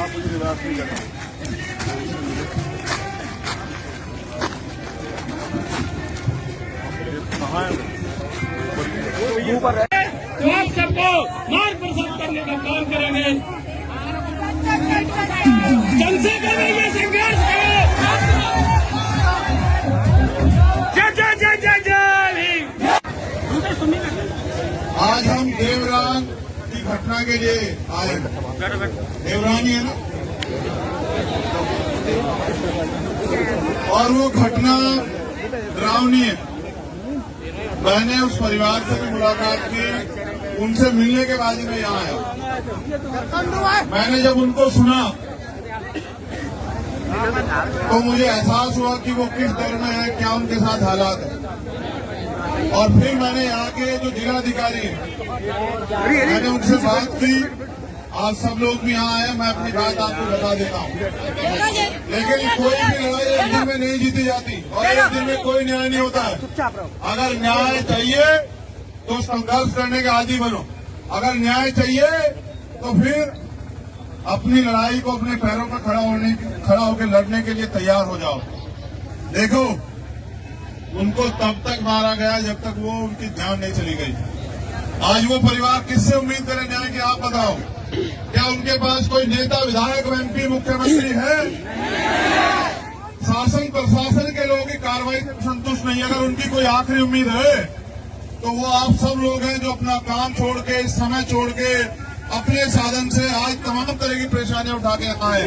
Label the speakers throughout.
Speaker 1: आप मुझे निराश नहीं करना। कहाँ है ऊपर है?
Speaker 2: तो आप सबको मार्गदर्शन करने का काम करेंगे। जनसे करेंगे संघर्ष
Speaker 3: आज हम देवरान की घटना के लिए आए। देवरान ही है ना, और वो घटना डरावनी है। मैंने उस परिवार से भी मुलाकात की, उनसे मिलने के बाद ही मैं यहाँ आया। मैंने जब उनको सुना तो मुझे एहसास हुआ कि वो किस दर में है, क्या उनके साथ हालात है। और फिर मैंने यहाँ के जो जिलाधिकारी हैं, मैंने उनसे बात की। आज सब लोग भी यहाँ आए, मैं अपनी बात आपको बता देता हूँ। लेकिन कोई भी लड़ाई एक दिन में नहीं जीती जाती और एक दिन में कोई न्याय नहीं होता है। अगर न्याय चाहिए तो संघर्ष करने के आदी बनो। अगर न्याय चाहिए तो फिर अपनी लड़ाई को अपने पैरों पर खड़ा होकर लड़ने के लिए तैयार हो जाओ। देखो, उनको तब तक मारा गया जब तक वो उनकी जान नहीं चली गई। आज वो परिवार किससे उम्मीद करे न्याय की, आप बताओ। क्या उनके पास कोई नेता, विधायक, एमपी, मुख्यमंत्री है? शासन प्रशासन के लोगों की कार्रवाई से संतुष्ट नहीं। अगर उनकी कोई आखिरी उम्मीद है तो वो आप सब लोग हैं जो अपना काम छोड़ के, समय छोड़ के, अपने साधन से आज तमाम तरह की परेशानियां उठा के आए।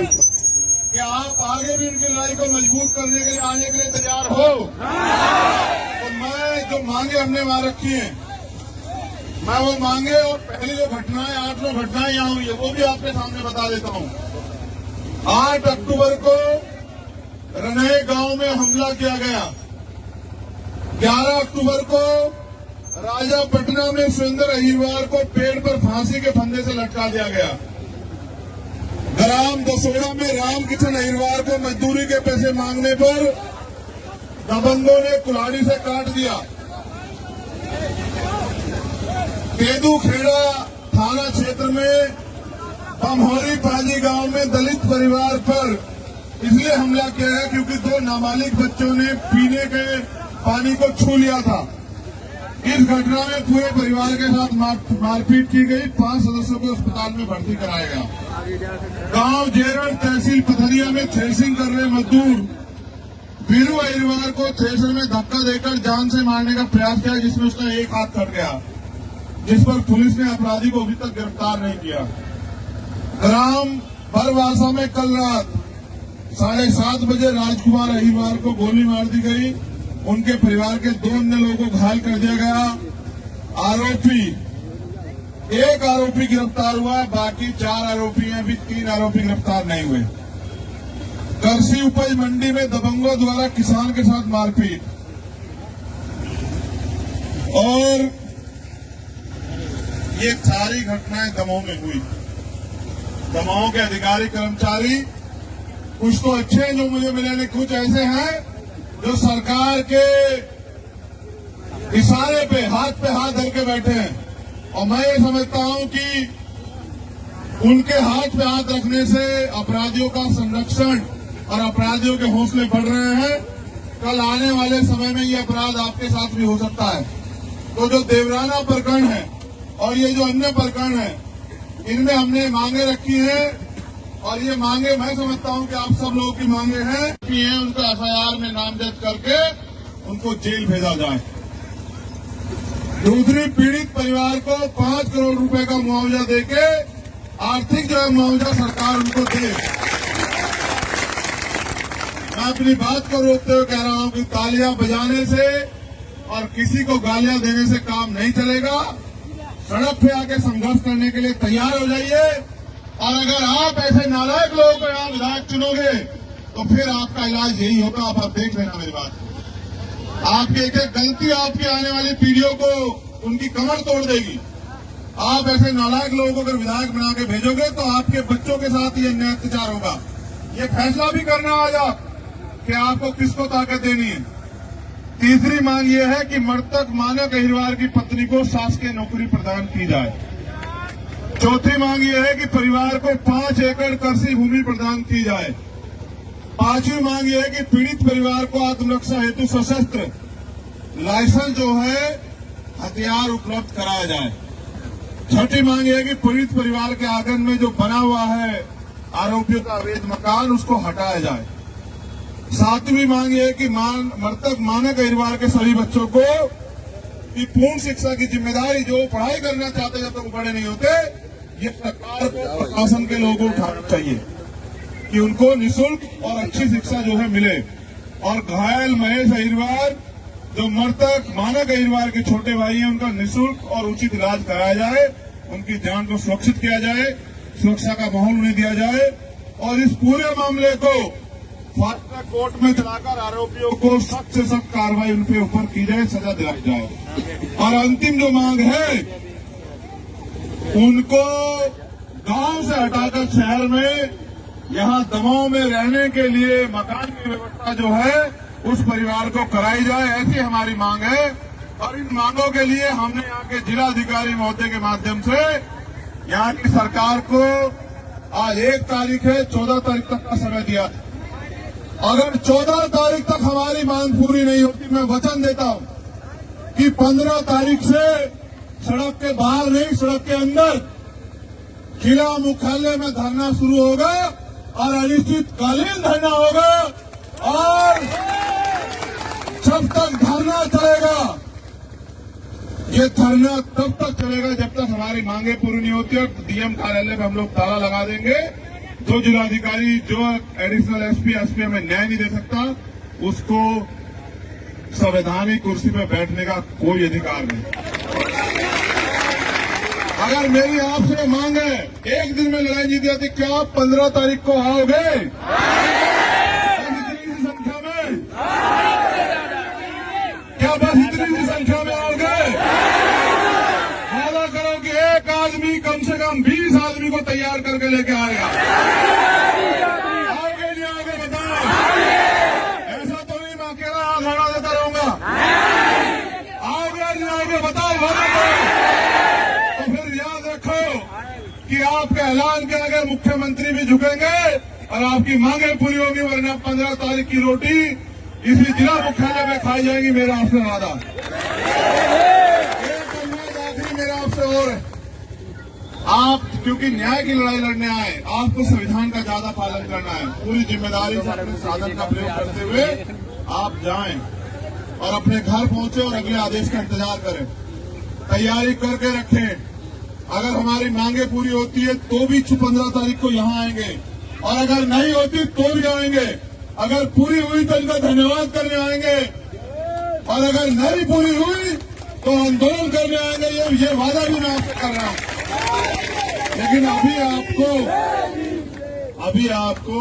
Speaker 3: क्या आप आगे भी उनकी लड़ाई को मजबूत करने के लिए आने के लिए तैयार हो? तो मैं जो मांगे हमने वहां रखी है, मैं वो मांगे और पहली जो घटनाएं, 8 घटनाएं यहाँ हुई है, वो भी आपके सामने बता देता हूँ। 8 अक्टूबर को रनहे गांव में हमला किया गया। 11 अक्टूबर को राजापटना में सुरेंद्र अहिरवार को पेड़ पर फांसी के फंदे से लटका दिया गया। ग्राम दसोड़ा में रामकिशन अहिरवार को मजदूरी के पैसे मांगने पर दबंगों ने कुल्हाड़ी से काट दिया। केदूखेड़ा थाना क्षेत्र में बमहोरी पाजी गांव में दलित परिवार पर इसलिए हमला किया है क्योंकि 2 नाबालिग बच्चों ने पीने के पानी को छू लिया था। इस घटना में पूरे परिवार के साथ मारपीट की गई। 5 सदस्यों को अस्पताल में भर्ती कराया गया। गांव जेरन तहसील पथरिया में थ्रेसिंग कर रहे मजदूर वीरू अहिरवार को थ्रेसर में धक्का देकर जान से मारने का प्रयास किया, जिसमें उसका एक हाथ कट गया, जिस पर पुलिस ने अपराधी को अभी तक गिरफ्तार नहीं किया। ग्राम बरवासा में कल रात 7:30 बजे राजकुमार अहिरवार को गोली मार दी गई। उनके परिवार के 2 अन्य लोगों को घायल कर दिया गया। एक आरोपी गिरफ्तार हुआ, बाकी 4 आरोपी हैं, अभी 3 आरोपी गिरफ्तार नहीं हुए। करसी उपज मंडी में दबंगों द्वारा किसान के साथ मारपीट। और ये सारी घटनाएं दमोह में हुई। दमोह के अधिकारी कर्मचारी कुछ तो अच्छे हैं जो मुझे मिले, कुछ ऐसे हैं जो सरकार के इशारे पे हाथ धर के बैठे हैं। और मैं ये समझता हूं कि उनके हाथ पे हाथ रखने से अपराधियों का संरक्षण और अपराधियों के हौसले बढ़ रहे हैं। कल आने वाले समय में ये अपराध आपके साथ भी हो सकता है। तो जो देवराना प्रकरण है और ये जो अन्य प्रकरण है, इनमें हमने मांगे रखी हैं और ये मांगे मैं समझता हूं कि आप सब लोगों की मांगे हैं कि उनको एफआईआर में नामजद करके उनको जेल भेजा जाए। दूसरी, पीड़ित परिवार को 5 करोड़ रुपए का मुआवजा देके आर्थिक जो है मुआवजा सरकार उनको दे। मैं अपनी बात को रोकते हुए कह रहा हूं कि तालियां बजाने से और किसी को गालियां देने से काम नहीं चलेगा। सड़क पे आके संघर्ष करने के लिए तैयार हो जाइए। और अगर आप ऐसे नालायक लोगों को यहाँ विधायक चुनोगे तो फिर आपका इलाज यही होगा। आप देख लेना मेरी बात। आपकी एक गलती आपकी आने वाली पीढ़ियों को उनकी कमर तोड़ देगी। आप ऐसे नालायक लोगों को अगर विधायक बना के भेजोगे तो आपके बच्चों के साथ ये अन्याय अत्याचार होगा। ये फैसला भी करना आज आप कि आपको किसको ताकत देनी है। तीसरी मांग ये है कि मृतक मानक अहिरवार की पत्नी को शासकीय नौकरी प्रदान की जाए। चौथी मांग यह है कि परिवार को 5 एकड़ कृषि भूमि प्रदान की जाए। पांचवी मांग यह है कि पीड़ित परिवार को आत्मरक्षा हेतु सशस्त्र लाइसेंस जो है हथियार उपलब्ध कराया जाए। छठी मांग यह है कि पीड़ित परिवार के आंगन में जो बना हुआ है आरोपियों का अवैध मकान उसको हटाया जाए। सातवीं मांग यह है कि मृतक मानक परिवार के सभी बच्चों को की पूर्ण शिक्षा की जिम्मेदारी जो पढ़ाई करना चाहते जब तक वो बड़े नहीं होते, ये सरकार को प्रशासन के लोगों को उठाना चाहिए कि उनको निःशुल्क और अच्छी शिक्षा जो है मिले। और घायल महेश अहिरवार जो मृतक मानक अहिरवार के छोटे भाई हैं उनका निःशुल्क और उचित इलाज कराया जाए, उनकी जान को सुरक्षित किया जाए, सुरक्षा का माहौल उन्हें दिया जाए और इस पूरे मामले को फास्ट कोर्ट में चलाकर आरोपियों को सख्त से सख्त कार्रवाई उनके ऊपर की जाए, सजा दिलाई जाए। और अंतिम जो मांग है उनको गांव से हटाकर शहर में यहां दमाव में रहने के लिए मकान की व्यवस्था जो है उस परिवार को कराई जाए, ऐसी हमारी मांग है। और इन मांगों के लिए हमने यहाँ के जिलाधिकारी महोदय के माध्यम से यहाँ की सरकार को आज 1 तारीख है 14 तारीख तक का समय दिया। अगर 14 तारीख तक हमारी मांग पूरी नहीं होती, मैं वचन देता हूं कि 15 तारीख से सड़क के बाहर नहीं सड़क के अंदर जिला मुख्यालय में धरना शुरू होगा और अनिश्चितकालीन धरना होगा। और जब तक धरना चलेगा, ये धरना तब तक चलेगा जब तक हमारी मांगे पूरी नहीं होती। और डीएम कार्यालय में हम लोग ताला लगा देंगे। जो जिलाधिकारी जो एडिशनल एसपी हमें न्याय नहीं दे सकता उसको संवैधानिक कुर्सी पर बैठने का कोई अधिकार नहीं। अगर मेरी आपसे मांग है एक दिन में लड़ाई जीत जाती, क्या आप 15 तारीख को आओगे? इतनी सी संख्या में, क्या बस इतनी सी संख्या में आओगे? वादा करो कि एक आदमी कम से कम 20 आदमी को तैयार करके लेके आएगा। आओगे नहीं आओगे बताओ? ऐसा तो नहीं मैं अकेला गाना देता रहूंगा। आओगे नहीं आओगे बताओ? वादा करो। तो फिर याद रखो कि आपके ऐलान के आगे मुख्यमंत्री भी झुकेंगे और आपकी मांगे पूरी होगी, वरना 15 तारीख की रोटी इसी जिला मुख्यालय में खाई जाएगी। मेरा आपसे वादा। मेरा आपसे और आप क्योंकि न्याय की लड़ाई लड़ने आए, आपको संविधान का ज्यादा पालन करना है। पूरी जिम्मेदारी से अपने साधन का प्रयोग करते हुए आप जाएं और अपने घर पहुंचे और अगले आदेश का इंतजार करें। तैयारी करके रखें। अगर हमारी मांगे पूरी होती है तो भी 15 तारीख को यहाँ आएंगे और अगर नहीं होती तो भी आएंगे। अगर पूरी हुई तो इनका धन्यवाद करने आएंगे और अगर नहीं पूरी हुई तो आंदोलन करने आएंगे। ये वादा भी मैं आपसे कर रहा हूं। लेकिन अभी आपको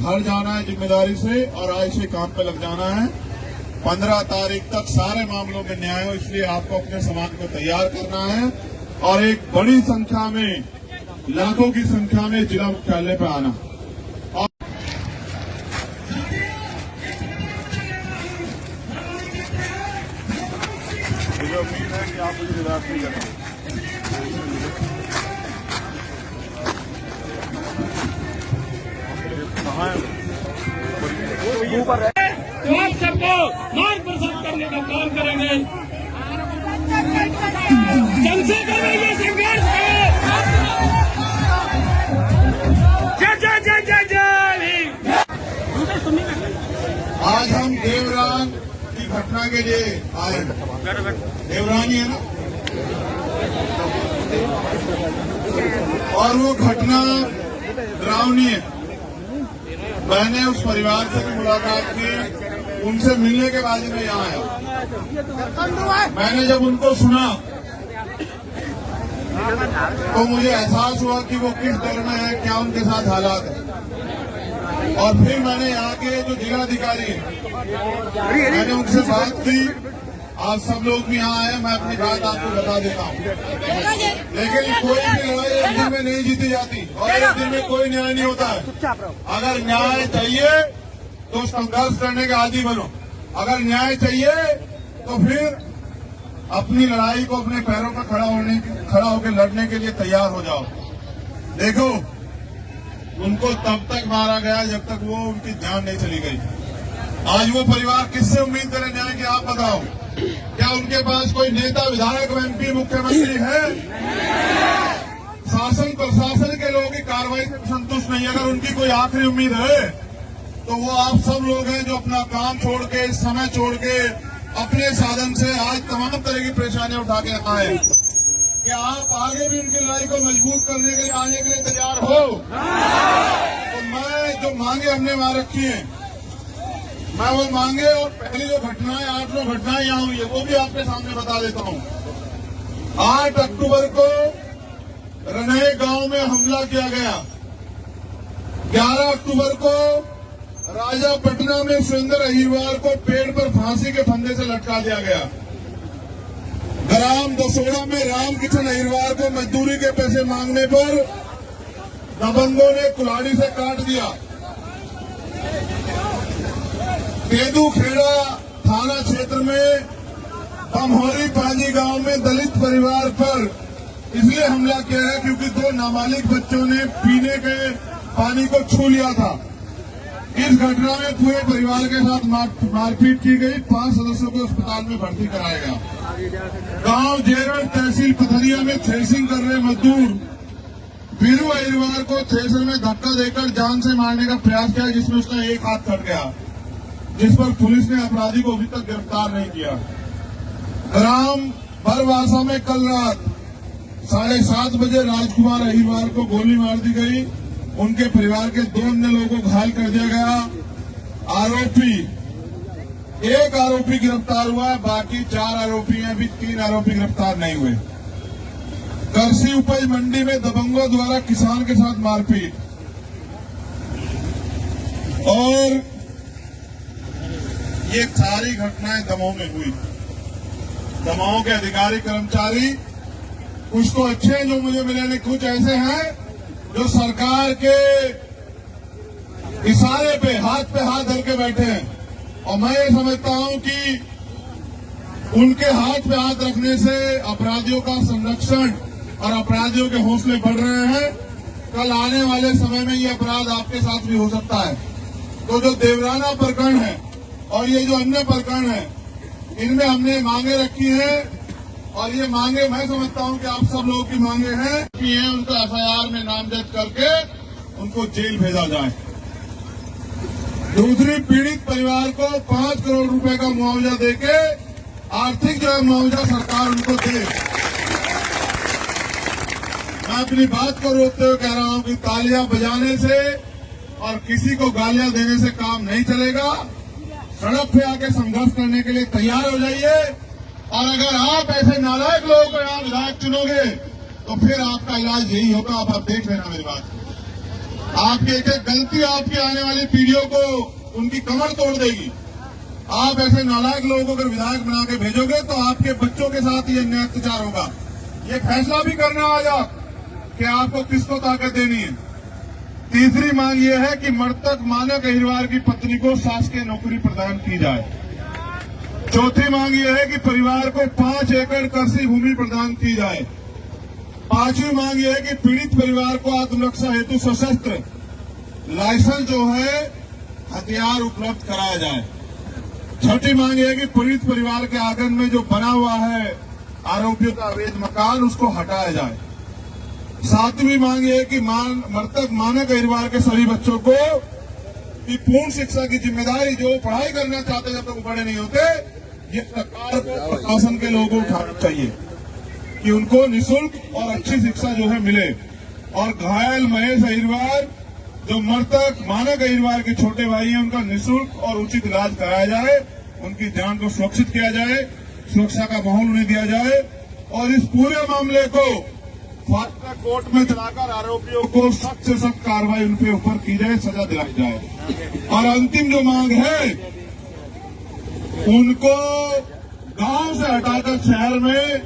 Speaker 3: घर जाना है जिम्मेदारी से और आज से काम पे लग जाना है। 15 तारीख तक सारे मामलों में न्याय हो, इसलिए आपको अपने समाज को तैयार करना है और एक बड़ी संख्या में, लाखों की संख्या में जिला मुख्यालय पे आना।
Speaker 1: मुझे उम्मीद है कि आप मुझे निराश नहीं करेंगे।
Speaker 2: तो आप सबको मार्गदर्शन करने का काम करेंगे। जनसे करेंगे संघर्ष में। जय जय जय जय जय।
Speaker 3: आज हम देवरान की घटना के लिए आए। देवरानी है ना, और वो घटना डरावनी है। मैंने उस परिवार से भी मुलाकात की, उनसे मिलने के बाद ही मैं यहाँ आया। मैंने जब उनको सुना तो मुझे एहसास हुआ कि वो किस दर में है, क्या उनके साथ हालात है। और फिर मैंने यहाँ के जो जिलाधिकारी हैं मैंने उनसे बात की। आज सब लोग भी यहाँ आए, मैं अपनी बात आपको बता देता हूँ। लेकिन कोई भी लड़ाई एक दिन में नहीं जीती जाती और एक दिन में कोई न्याय नहीं होता है। अगर न्याय चाहिए तो संघर्ष करने का आदी बनो। अगर न्याय चाहिए तो फिर अपनी लड़ाई को अपने पैरों पर खड़ा होकर लड़ने के लिए तैयार हो जाओ। देखो, उनको तब तक मारा गया जब तक वो उनकी जान नहीं चली गई। आज वो परिवार किससे उम्मीद करे न्याय की, आप बताओ। क्या उनके पास कोई नेता, विधायक, एमपी, मुख्यमंत्री है? शासन प्रशासन के लोगों की कार्रवाई से संतुष्ट नहीं। अगर उनकी कोई आखिरी उम्मीद है तो वो आप सब लोग हैं जो अपना काम छोड़ के, समय छोड़ के, अपने साधन से आज तमाम तरह की परेशानियां उठा के आए। क्या आप आगे भी उनकी लड़ाई को मजबूत करने के लिए आने के लिए तैयार हो? तो मैं जो मांगे हमने वहां रखी है, मैं वो मांगे और पहली जो घटनाएं, 8 घटनाएं यहाँ हुई है, वो भी आपके सामने बता देता हूँ। 8 अक्टूबर को रनहे गांव में हमला किया गया। 11 अक्टूबर को राजापटना में सुरेंद्र अहिरवार को पेड़ पर फांसी के फंदे से लटका दिया गया। ग्राम दसोड़ा में रामकिशन अहिरवार को मजदूरी के पैसे मांगने पर दबंगों ने कुल्हाड़ी से काट दिया। केदू खेड़ा थाना क्षेत्र में बमहोरी पांजी गांव में दलित परिवार पर इसलिए हमला किया है क्योंकि 2 नाबालिग बच्चों ने पीने के पानी को छू लिया था। इस घटना में पूरे परिवार के साथ मारपीट की गई। 5 सदस्यों को अस्पताल में भर्ती कराया गया। गांव जेरड़ तहसील पथरिया में थ्रेसिंग कर रहे मजदूर वीरू अहिरवार को थ्रेसर में धक्का देकर जान से मारने का प्रयास किया, जिसमें उसका एक हाथ कट गया, जिस पर पुलिस ने अपराधी को अभी तक गिरफ्तार नहीं किया। ग्राम बरवासा में कल रात 7:30 बजे राजकुमार अहिरवार को गोली मार दी गई। उनके परिवार के 2 अन्य लोगों को घायल कर दिया गया। एक आरोपी गिरफ्तार हुआ है, बाकी 4 आरोपी हैं, अभी 3 आरोपी गिरफ्तार नहीं हुए। करसी उपज मंडी में दबंगों द्वारा किसान के साथ मारपीट और ये सारी घटनाएं दमोह में हुई। दमोह के अधिकारी कर्मचारी कुछ तो अच्छे हैं जो मुझे मिले, कुछ ऐसे हैं जो सरकार के इशारे पे हाथ धर के बैठे हैं। और मैं ये समझता हूं कि उनके हाथ पे हाथ रखने से अपराधियों का संरक्षण और अपराधियों के हौसले बढ़ रहे हैं। कल आने वाले समय में ये अपराध आपके साथ भी हो सकता है। तो जो देवराना प्रकरण है और ये जो अन्य प्रकरण है, इनमें हमने मांगे रखी हैं और ये मांगे मैं समझता हूं कि आप सब लोगों की मांगे हैं कि उनको एफआईआर में नामजद करके उनको जेल भेजा जाए। दूसरी, पीड़ित परिवार को 5 करोड़ रुपए का मुआवजा देके आर्थिक जो है मुआवजा सरकार उनको दे। मैं अपनी बात को रोकते हुए कह रहा हूं कि तालियां बजाने से और किसी को गालियां देने से काम नहीं चलेगा। सड़क पे आके संघर्ष करने के लिए तैयार हो जाइए। और अगर आप ऐसे नालायक लोगों को यहाँ विधायक चुनोगे तो फिर आपका इलाज यही होगा। आप देख लेना मेरी बात। आपकी एक गलती आपकी आने वाली पीढ़ियों को उनकी कमर तोड़ देगी। आप ऐसे नालायक लोगों को अगर विधायक बना के भेजोगे तो आपके बच्चों के साथ ये अन्याय अत्याचार होगा। ये फैसला भी करना आज आप कि आपको किसको ताकत देनी है। तीसरी मांग ये है कि मृतक मानक अहिरवार की पत्नी को शासकीय नौकरी प्रदान की जाए। चौथी मांग ये है कि परिवार को 5 एकड़ कृषि भूमि प्रदान की जाए। 5वीं मांग ये है कि पीड़ित परिवार को आत्मरक्षा हेतु सशस्त्र लाइसेंस जो है हथियार उपलब्ध कराया जाए। 6ठी मांग ये है कि पीड़ित परिवार के आंगन में जो बना हुआ है आरोपियों का अवैध मकान, उसको हटाया जाए। 7वीं मांग ये है कि मृतक मानक अहिरवार के सभी बच्चों को की पूर्ण शिक्षा की जिम्मेदारी, जो पढ़ाई करना चाहते जब तक बड़े नहीं होते, ये सरकार को प्रशासन के लोगों को उठाना चाहिए कि उनको निःशुल्क और अच्छी शिक्षा जो है मिले। और घायल महेश अहिरवार जो मृतक मानक अहिरवार के छोटे भाई हैं, उनका निःशुल्क और उचित इलाज कराया जाए, उनकी जान को सुरक्षित किया जाए, सुरक्षा का माहौल उन्हें दिया जाए और इस पूरे मामले को फास्टा कोर्ट में चलाकर आरोपियों को सख्त से सख्त कार्रवाई उनके ऊपर की जाए, सजा दिलाई जाए। और अंतिम जो मांग है, उनको गांव से हटाकर शहर में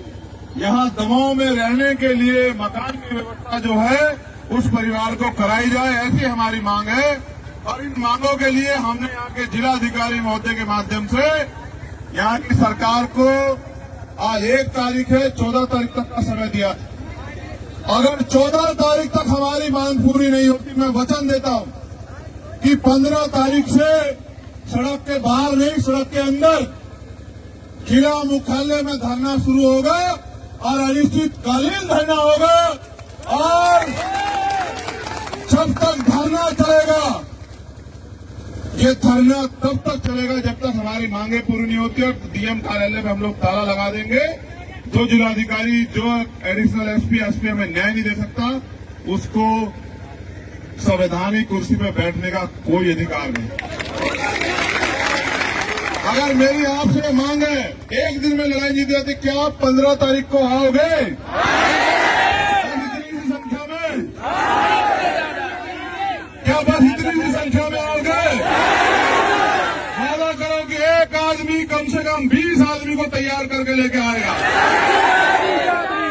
Speaker 3: यहाँ दमोह में रहने के लिए मकान की व्यवस्था जो है उस परिवार को कराई जाए, ऐसी हमारी मांग है। और इन मांगों के लिए हमने यहाँ के जिलाधिकारी महोदय के माध्यम से यहाँ की सरकार को आज 1 तारीख है, 14 तारीख तक का समय दिया। अगर 14 तारीख तक हमारी मांग पूरी नहीं होती, मैं वचन देता हूं कि 15 तारीख से सड़क के बाहर नहीं, सड़क के अंदर जिला मुख्यालय में धरना शुरू होगा और अनिश्चितकालीन धरना होगा। और जब तक धरना चलेगा, ये धरना तब तक चलेगा जब तक हमारी मांगे पूरी नहीं होती। और डीएम कार्यालय में हम लोग ताला लगा देंगे। जो जिलाधिकारी, जो एडिशनल एसपी हमें न्याय नहीं दे सकता, उसको संवैधानिक कुर्सी पर बैठने का कोई अधिकार नहीं। अगर मेरी आपसे मांग है एक दिन में लड़ाई जीत जाती, क्या आप 15 तारीख को आओगे? इतनी सी संख्या में, क्या बस इतनी सी संख्या में आओगे? वादा करो कि एक आदमी कम से कम 20 आदमी को तैयार करके लेके आएगा।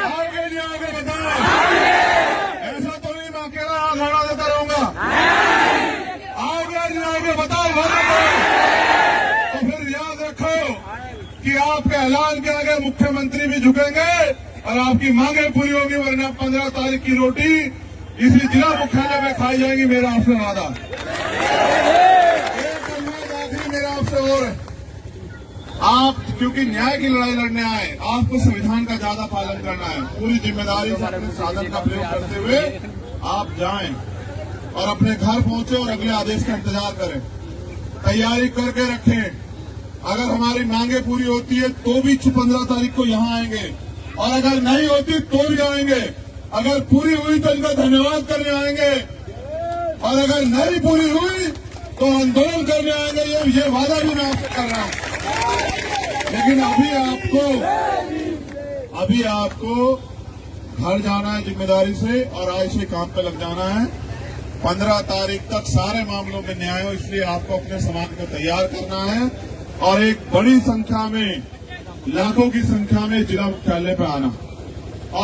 Speaker 3: आओगे नहीं आओगे बताओ? ऐसा तो नहीं मैं अकेला लड़ा देता रहूंगा। आओगे नहीं आओगे बताओ? वादा करो। तो फिर याद रखो कि आपके ऐलान के आगे मुख्यमंत्री भी झुकेंगे और आपकी मांगे पूरी होगी, वरना 15 तारीख की रोटी इसी जिला मुख्यालय में खाई जाएगी। मेरा आपसे वादा। एक अनुरोध आखिरी मेरा आपसे और है, आप क्योंकि न्याय की लड़ाई लड़ने आए, आपको संविधान का ज्यादा पालन करना है। पूरी जिम्मेदारी से अपने साधन का प्रयोग करते हुए आप जाएं और अपने घर पहुंचे और अगले आदेश का इंतजार करें। तैयारी करके रखें। अगर हमारी मांगे पूरी होती है तो भी 15 तारीख को यहां आएंगे, और अगर नहीं होती तो भी आएंगे। अगर पूरी हुई तो इनका धन्यवाद करने आएंगे, और अगर नहीं पूरी हुई तो आंदोलन करने आएंगे। ये वादा भी मैं आपसे कर रहा हूं। लेकिन अभी आपको घर जाना है जिम्मेदारी से, और आज से काम पे लग जाना है। 15 तारीख तक सारे मामलों में न्याय हो, इसलिए आपको अपने समाज को तैयार करना है और एक बड़ी संख्या में, लाखों की संख्या में जिला मुख्यालय पे आना।